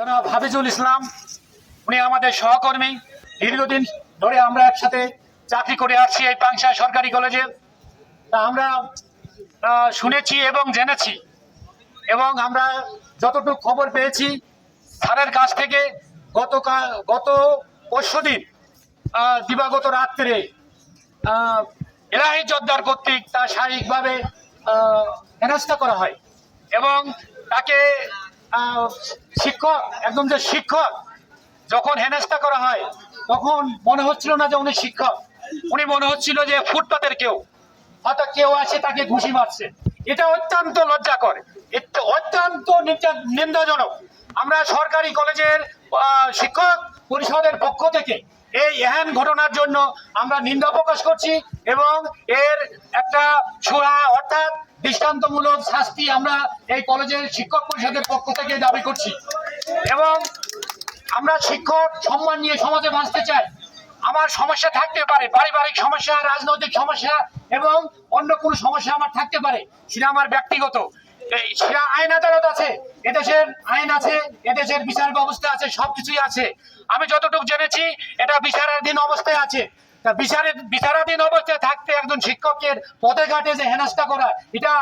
জনাব হাফিজুল ইসলাম, উনি আমাদের সহকর্মী। দীর্ঘদিন ধরে আমরা একসাথে চাকরি করে আসছি এই পাংশা সরকারি কলেজে। তা আমরা শুনেছি এবং জেনেছি, এবং আমরা যতটুকু খবর পেয়েছি স্যারের কাছ থেকে, গত পরশুদিন দিবাগত রাত্রে এলাহি জোদ্দার কর্তৃক তা শারীরিকভাবে হেনস্থা করা হয়, এবং তাকে শিক্ষক, একদম যে শিক্ষক, যখন হেনস্থা করা হয় তখন মনে হচ্ছিল না যে উনি শিক্ষক, উনি মনে হচ্ছিল যে ফুটপাতের কেউ, হয়তো কেউ আসে তাকে ঘুষি মারছে। এটা অত্যন্ত লজ্জাকর, অত্যন্ত নিন্দাজনক। আমরা সরকারি কলেজের শিক্ষক পরিষদের পক্ষ থেকে এই এহেন ঘটনার জন্য আমরা নিন্দা প্রকাশ করছি, এবং এর একটা সুরা অর্থাৎ দৃষ্টান্তমূলক শাস্তি আমরা এই কলেজের শিক্ষক পরিষদের পক্ষ থেকে দাবি করছি। এবং আমরা শিক্ষক সম্মান নিয়ে সমাজে বাঁচতে চাই। আমার সমস্যা থাকতে পারে, পারিবারিক সমস্যা, রাজনৈতিক সমস্যা এবং অন্য কোনো সমস্যা আমার থাকতে পারে, সেটা আমার ব্যক্তিগত। সেটা আইন আদালত আছে, এদেশের আইন আছে, এদেশের বিচার ব্যবস্থা আছে, সবকিছুই আছে। আমি যতটুকু জেনেছি এটা বিচারাধীন অবস্থায় আছে। বিচারাধীন অবস্থায় থাকতে একজন শিক্ষকের পথে ঘাটে যে হেনস্থা করা, এটা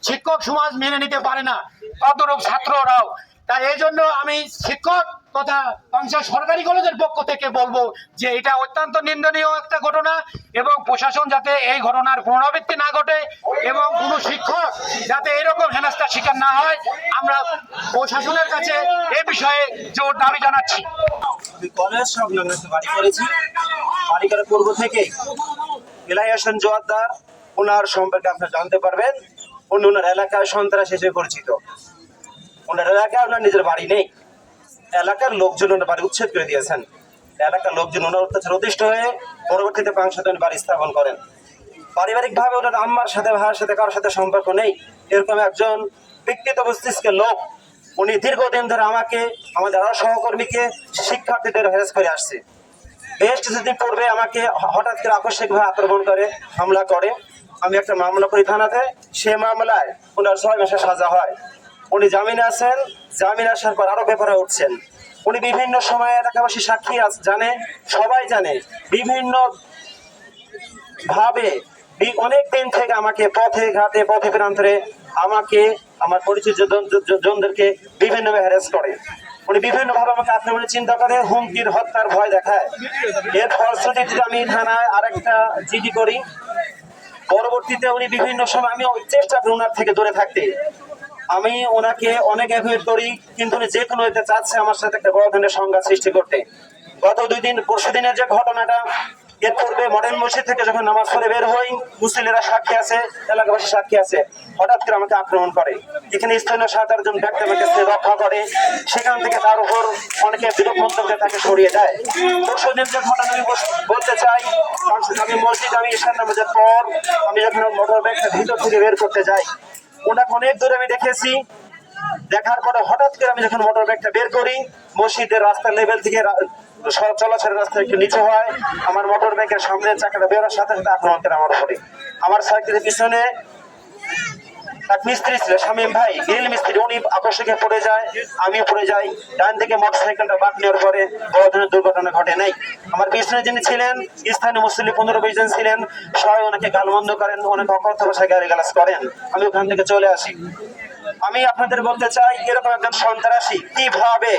শিক্ষক সমাজ মেনে নিতে পারে না, তদরূপ ছাত্ররাও। তাই এই জন্য আমি শিক্ষক তথা পাংশা সরকারি কলেজের পক্ষ থেকে বলবো যে এটা অত্যন্ত নিন্দনীয় একটা ঘটনা, এবং প্রশাসন যাতে এই ঘটনার পুনরাবৃত্তি না ঘটে এবং কোনো শিক্ষক যাতে এরকম হেনস্থার শিকার না হয়, আমরা প্রশাসনের কাছে এই বিষয়ে জোর দাবি জানাচ্ছি। কলেজ সংলগ্ন বাড়ি করেছি, বাড়ি করার পূর্ব থেকে এলাহি হোসেন জোয়ারদার, ওনার সম্পর্কে আপনারা জানতে পারবেন। ওনার এলাকায় সন্ত্রাস হিসেবে পরিচিত। ওনার এলাকায় ওনার নিজের বাড়ি নেই, এলাকার লোকজন ওনার বাড়ি উচ্ছেদ করে দিয়েছেন। এলাকার লোকজন ওনার অত্যাচার অতিষ্ঠ হয়ে পরবর্তীতে পাংশাতে বাড়ি স্থাপন করেন। পারিবারিক ভাবে ওনার আম্মার সাথে, ভাইয়ের সাথে কারোর সাথে সম্পর্ক নেই। এরকম একজন বিকৃত মস্তিষ্ক লোক, উনি দীর্ঘদিন ধরে আমাকে, আমাদের আরো সহকর্মীকে, শিক্ষার্থীদের হ্যারাস করে আসছে। বেশ কিছুদিন পূর্বে আমাকে হঠাৎ করে আকস্মিকভাবে আক্রমণ করে, হামলা করে। আমি একটা মামলা করি থানাতে, সে মামলায় ওনার 6 মাসের সাজা হয়। উনি জামিনে আছেন, জামিন আসার পর আরো পেপারে উঠছেন। উনি বিভিন্ন সময়ে এলাকাবাসী সাক্ষী জানে, সবাই জানে, বিভিন্ন ভাবে অনেক দিন থেকে আমাকে পথে ঘাটে, পথে প্রান্তরে আমাকে, আমার পরিচিত জনদেরকে বিভিন্নভাবে হ্যারাস করে। উনি বিভিন্ন ভাবে আমাকে আক্রমণের চিন্তা করে, হুমকির, হত্যার ভয় দেখায়। এর ফলশ্রুতিতে আমি থানায় আরেকটা জিডি করি। পরবর্তীতে উনি বিভিন্ন সময়, আমি চেষ্টা করি ওনার থেকে দূরে থাকতে। আমি ওনাকে অনেক অ্যাভয়েড করি, কিন্তু উনি যে কোনো হইতে চাচ্ছে আমার সাথে একটা বড় ধরনের সংঘাত সৃষ্টি করতে। গত 2 দিন, পরশু দিনের যে ঘটনাটা, এর পূর্বে মডেল মসজিদ থেকে যখন নামাজ পড়ে বের হই, মুসলিমেরা সাক্ষী আছে, এলাকাবাসী সাক্ষী আছে, হঠাৎ করে আমাকে আক্রমণ করে। এখানে স্থানীয় 7-8 জন ব্যক্তি আমাকে রক্ষা করে। সেখান থেকে তার উপর অনেকে বিরূপ মন্তব্যে তাকে সরিয়ে দেয়। পরশু দিন যে ঘটনা আমি বলতে চাই, আমি মসজিদ, আমি ঈশান নামাজের পর আমি যখন মোটর ব্যাগটা ভিতর থেকে বের করতে যাই, ওনাকে অনেক দূরে আমি দেখেছি। দেখার পরে হঠাৎ করে আমি যখন মোটর ব্যাগটা বের করি, মসজিদের রাস্তার লেভেল থেকে চলাচলের রাস্তা একটু নিচু হয়, আমার মোটর ব্যাগের সামনের চাকাটা বেরোর সাথে সাথে আক্রমণ করে আমার উপরে। আমার সাইকেলের পিছনে এক মিস্ত্রি ছিল, শামীম ভাই, গ্রিল মিস্ত্রি, উনি আকস্মিকে পড়ে যায়, আমিও পড়ে যাই। ডান থেকে মোটরসাইকেলটা বাদ নেওয়ার পরে বড় ধরনের দুর্ঘটনা ঘটে নাই। আমার পিছনে যিনি ছিলেন, স্থানীয় মুসলিম 15-20 জন ছিলেন, সবাই ওনাকে গালমন্দ করেন, ওনাকে অকথ্য ভাষায় গালিগালাজ করেন। আমি ওখান থেকে চলে আসি। আমি আপনাদের বলতে চাই, এরকম একজন সন্ত্রাসী কিভাবে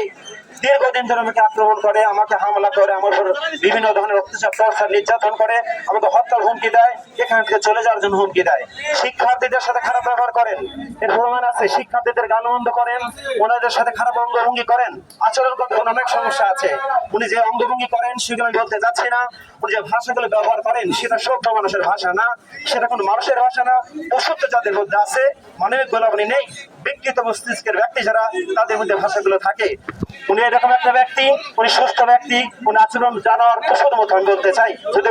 দীর্ঘদিন ধরে আমাকে আক্রমণ করে, আমাকে হামলা করে, আমার উপর বিভিন্ন ধরনের অত্যাচার, টর্চার, নির্যাতন করে, আমাকে হত্যার হুমকি দেয়, এখান থেকে চলে যাওয়ার জন্য হুমকি দেয়। শিক্ষার্থীদের সাথে খারাপ ব্যবহার করেন, এর প্রমাণ আছে। শিক্ষার্থীদের গালমন্দ করেন, ওনাদের সাথে খারাপ অঙ্গভঙ্গি করেন, আচরণগত অনেক সমস্যা আছে। উনি যে অঙ্গভঙ্গি করেন সেগুলো আমি বলতে যাচ্ছি না। উনি যে ভাষাগুলো ব্যবহার করেন সেটা সভ্য মানুষের ভাষা না, সেটা কোনো মানুষের ভাষা না। পশুত্ব যাদের মধ্যে আছে, মানবিক গুণাবলী নেই, বিকৃত মস্তিষ্কের ব্যক্তি যারা, তাদের মধ্যে ভাষাগুলো থাকে। উনি এরকম একটা ব্যক্তি, উনি সুস্থ ব্যক্তি, উনি আচরণ জানোয়ার, পশুর মতো আমি বলতে চাই। যদি